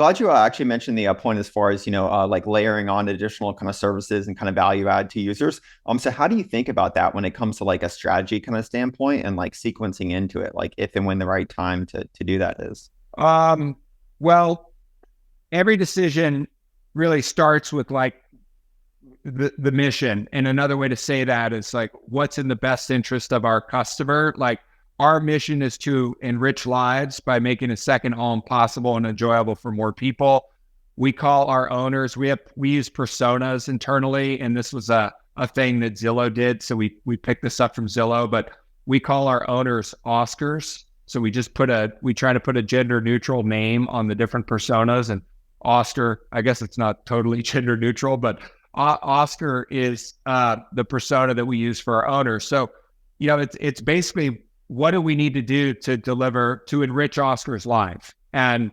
Glad you actually mentioned the point as far as, like layering on additional kind of services and kind of value add to users. So how do you think about that when it comes to like a strategy kind of standpoint and like sequencing into it, like if and when the right time to do that is? Um, well, every decision really starts with like the mission. And another way to say that is like, what's in the best interest of our customer? Like our mission is to enrich lives by making a second home possible and enjoyable for more people. We call our owners, we use personas internally, and this was a thing that Zillow did. So we picked this up from Zillow, but we call our owners Oscars. So we try to put a gender neutral name on the different personas, and Oscar, I guess it's not totally gender neutral, but Oscar is the persona that we use for our owners. So, it's basically what do we need to do to enrich Oscar's life, and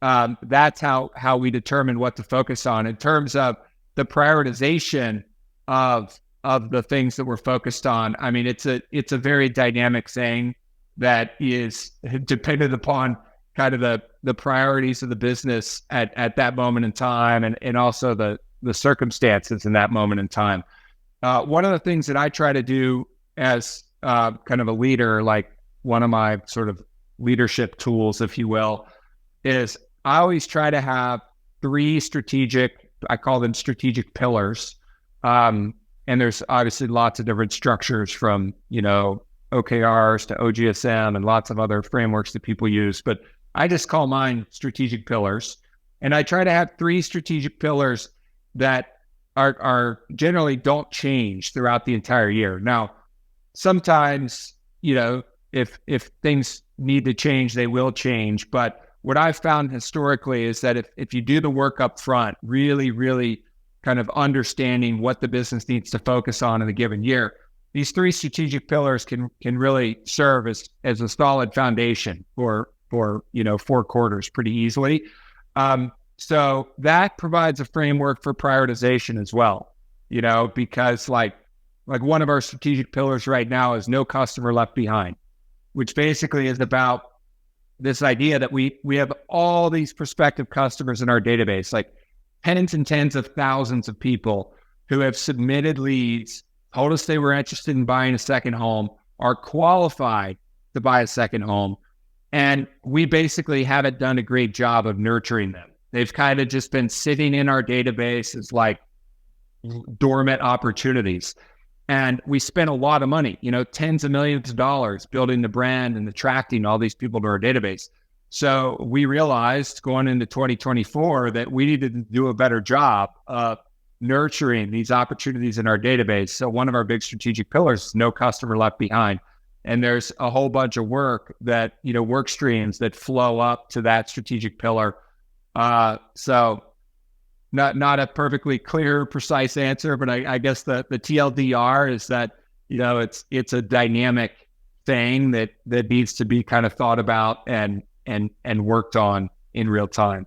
that's how we determine what to focus on in terms of the prioritization of the things that we're focused on. I mean, it's a very dynamic thing that is dependent upon kind of the priorities of the business at that moment in time, and also the circumstances in that moment in time. One of the things that I try to do as kind of a leader, like one of my sort of leadership tools, if you will, is I always try to have three I call them strategic pillars. And there's obviously lots of different structures from, OKRs to OGSM and lots of other frameworks that people use, but I just call mine strategic pillars. And I try to have three strategic pillars that are generally don't change throughout the entire year. Now, sometimes, if things need to change, they will change. But what I've found historically is that if you do the work up front, really, really kind of understanding what the business needs to focus on in a given year, these three strategic pillars can really serve as a solid foundation for 4 quarters pretty easily. So that provides a framework for prioritization as well, because like one of our strategic pillars right now is no customer left behind, which basically is about this idea that we have all these prospective customers in our database, like tens and tens of thousands of people who have submitted leads, told us they were interested in buying a second home, are qualified to buy a second home. And we basically haven't done a great job of nurturing them. They've kind of just been sitting in our database as like dormant opportunities. And we spent a lot of money, tens of millions of dollars building the brand and attracting all these people to our database. So we realized going into 2024 that we needed to do a better job of nurturing these opportunities in our database. So one of our big strategic pillars is no customer left behind. And there's a whole bunch of work work streams that flow up to that strategic pillar. So not a perfectly clear, precise answer, but I guess the TLDR is that, it's a dynamic thing that needs to be kind of thought about and worked on in real time.